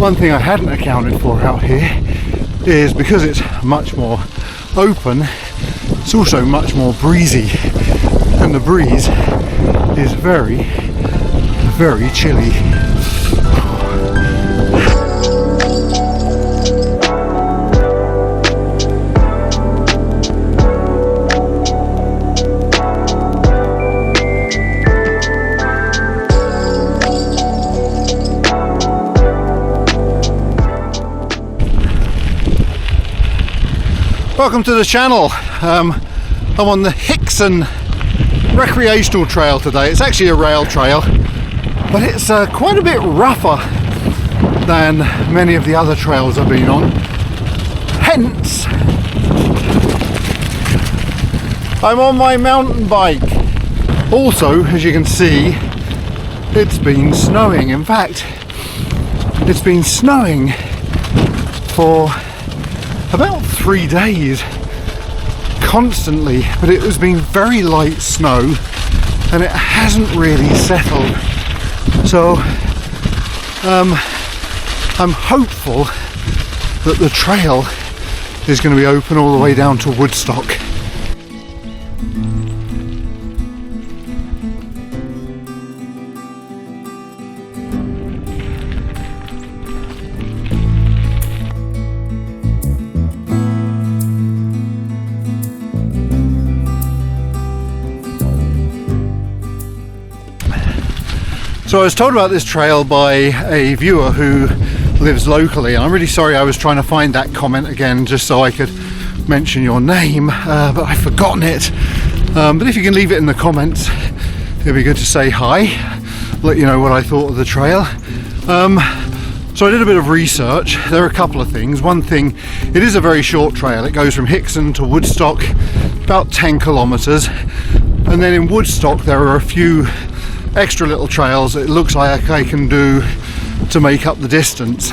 One thing I hadn't accounted for out here is because it's much more open, it's also much more breezy, and the breeze is very, very chilly. Welcome to the channel. I'm on the Hickson Recreational Trail today. It's actually a rail trail, but it's quite a bit rougher than many of the other trails I've been on. Hence, I'm on my mountain bike. Also, as you can see, it's been snowing. In fact, it's been snowing for about 3 days constantly, but it has been very light snow and it hasn't really settled. So I'm hopeful that the trail is going to be open all the way down to Woodstock. So I was told about this trail by a viewer who lives locally, and I'm really sorry I was trying to find that comment again just so I could mention your name, but I've forgotten it. But if you can leave it in the comments, it'd be good to say hi, let you know what I thought of the trail. So I did a bit of research. There are a couple of things. One thing, it is a very short trail. It goes from Hickson to Woodstock, about 10 kilometers. And then in Woodstock there are a few extra little trails it looks like I can do to make up the distance.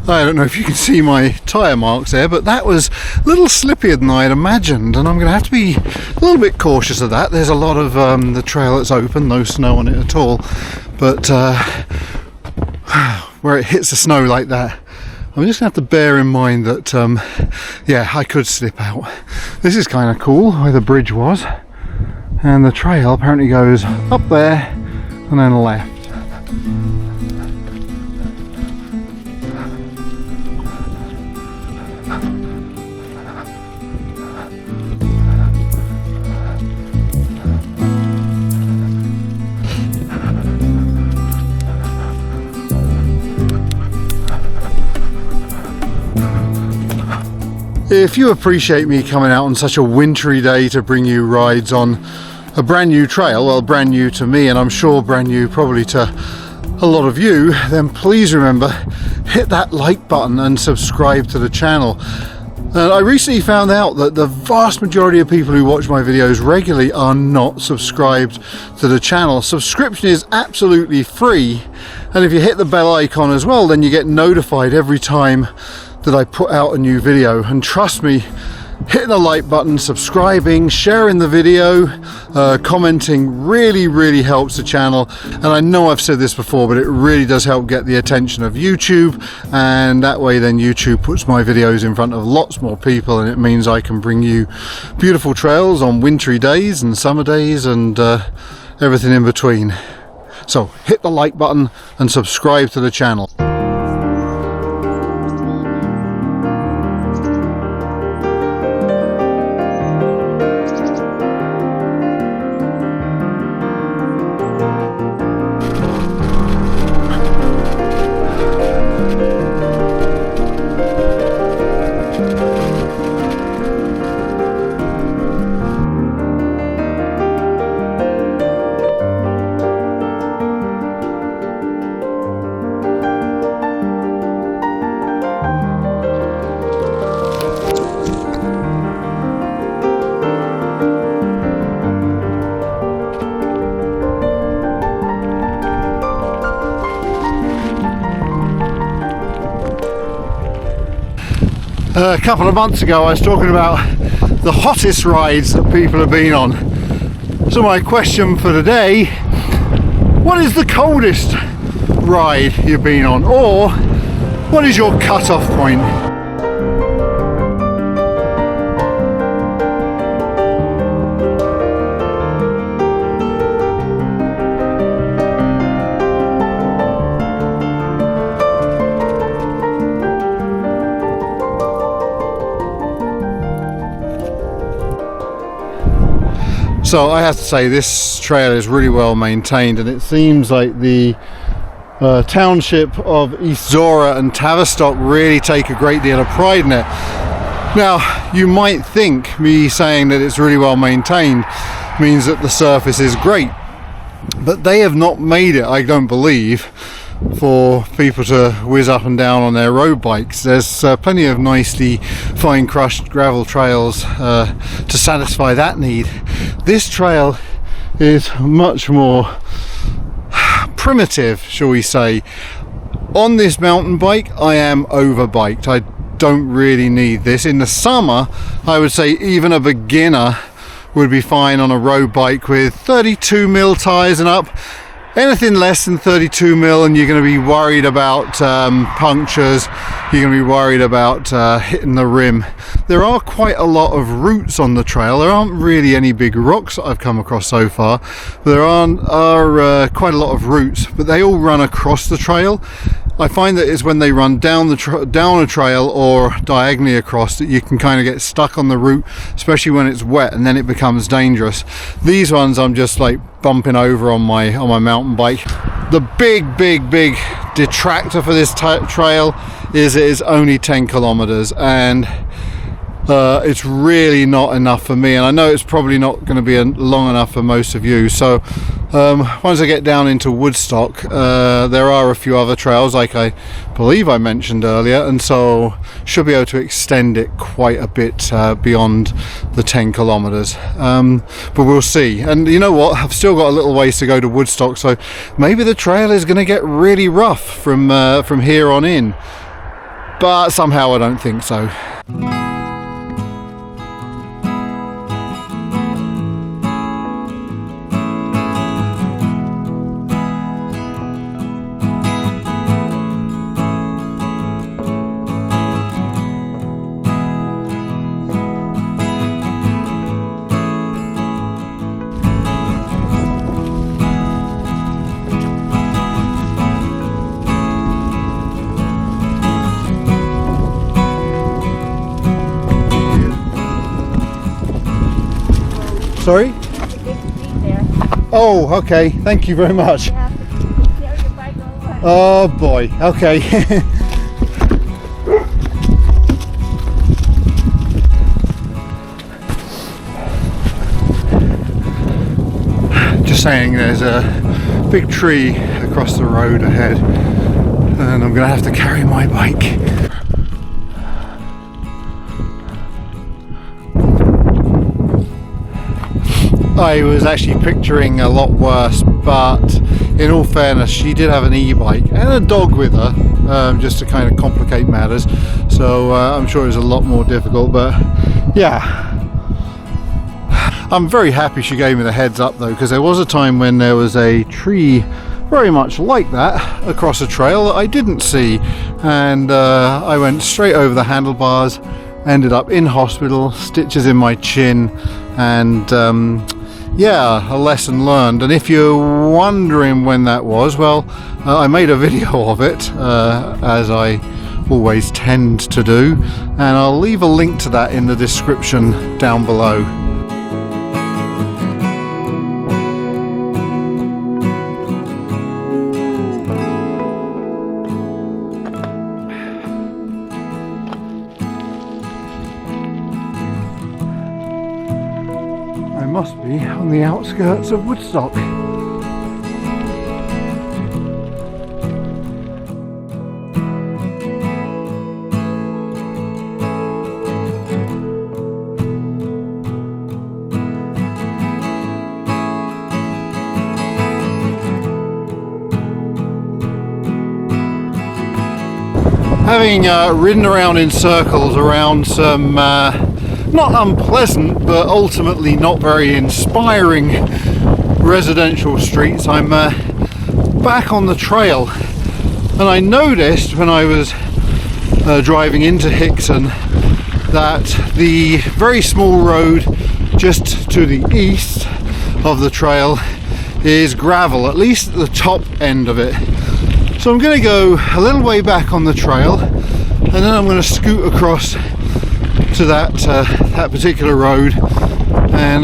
I don't know if you can see my tyre marks there, but that was a little slippier than I had imagined, and I'm going to have to be a little bit cautious of that. There's a lot of the trail that's open, no snow on it at all, but where it hits the snow like that, I'm just going to have to bear in mind that yeah, I could slip out. This is kind of cool where the bridge was, and the trail apparently goes up there and then left. If you appreciate me coming out on such a wintry day to bring you rides on a brand new trail, well, brand new to me and I'm sure brand new probably to a lot of you, then please remember, hit that like button and subscribe to the channel. I recently found out that the vast majority of people who watch my videos regularly are not subscribed to the channel. Subscription is absolutely free, and if you hit the bell icon as well, then you get notified every time that I put out a new video. And trust me, hitting the like button, subscribing, sharing the video, commenting really helps the channel. And I know I've said this before, but it really does help get the attention of YouTube, and that way then YouTube puts my videos in front of lots more people, and it means I can bring you beautiful trails on wintry days and summer days and everything in between. So hit the like button and subscribe to the channel. A couple of months ago I was talking about the hottest rides that people have been on. So my question for today, what is the coldest ride you've been on, or what is your cut-off point? So I have to say this trail is really well maintained, and it seems like the township of East Zora and Tavistock really take a great deal of pride in it. Now, you might think me saying that it's really well maintained means that the surface is great, but they have not made it, I don't believe, for people to whiz up and down on their road bikes. There's plenty of nicely fine crushed gravel trails to satisfy that need. This trail is much more primitive, shall we say. On this mountain bike I am overbiked. I don't really need this. In the summer I would say even a beginner would be fine on a road bike with 32mm tyres and up. Anything less than 32mm and you're going to be worried about punctures, you're going to be worried about hitting the rim. There are quite a lot of roots on the trail. There aren't really any big rocks that I've come across so far, but there are quite a lot of roots, but they all run across the trail. I find that it's when they run down a trail or diagonally across that you can kind of get stuck on the route, especially when it's wet, and then it becomes dangerous. These ones I'm just like bumping over on my mountain bike. The big detractor for this trail is it is only 10 kilometers, and it's really not enough for me, and I know it's probably not going to be long enough for most of you. So once I get down into Woodstock, there are a few other trails like I believe I mentioned earlier, and so should be able to extend it quite a bit beyond the 10 kilometers, but we'll see. And you know what, I've still got a little ways to go to Woodstock, so maybe the trail is going to get really rough from here on in, but somehow I don't think so. Sorry? Oh, okay. Thank you very much. Oh boy. Okay. Just saying, there's a big tree across the road ahead, and I'm gonna have to carry my bike. I was actually picturing a lot worse, but in all fairness, she did have an e-bike and a dog with her, just to kind of complicate matters. So I'm sure it was a lot more difficult, but yeah. I'm very happy she gave me the heads up though, because there was a time when there was a tree very much like that across a trail that I didn't see, and I went straight over the handlebars, ended up in hospital, stitches in my chin, and yeah, a lesson learned. And if you're wondering when that was, well, I made a video of it, as I always tend to do, and I'll leave a link to that in the description down below. I must be on the outskirts of Woodstock. Having being ridden around in circles around some not unpleasant but ultimately not very inspiring residential streets. I'm back on the trail, and I noticed when I was driving into Hickson that the very small road just to the east of the trail is gravel, at least at the top end of it. So I'm going to go a little way back on the trail, and then I'm going to scoot across to that particular road and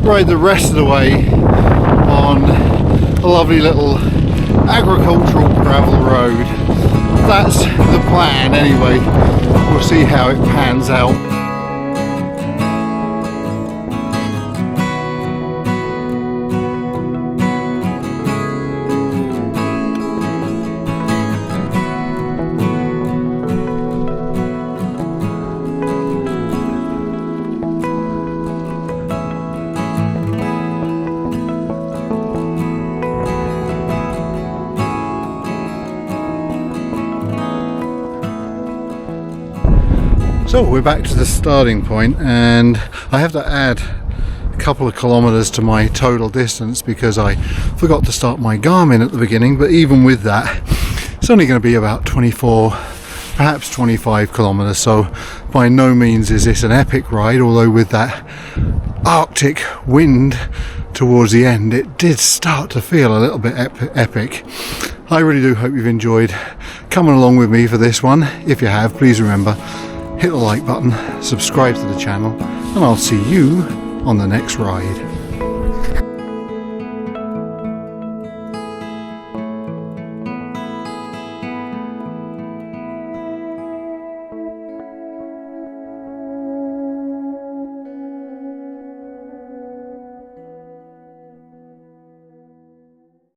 ride the rest of the way on a lovely little agricultural gravel road. That's the plan anyway. We'll see how it pans out. So we're back to the starting point, and I have to add a couple of kilometers to my total distance because I forgot to start my Garmin at the beginning, but even with that it's only going to be about 24, perhaps 25 kilometers, so by no means is this an epic ride, although with that Arctic wind towards the end it did start to feel a little bit epic. I really do hope you've enjoyed coming along with me for this one. If you have, please remember, hit the like button, subscribe to the channel, and I'll see you on the next ride.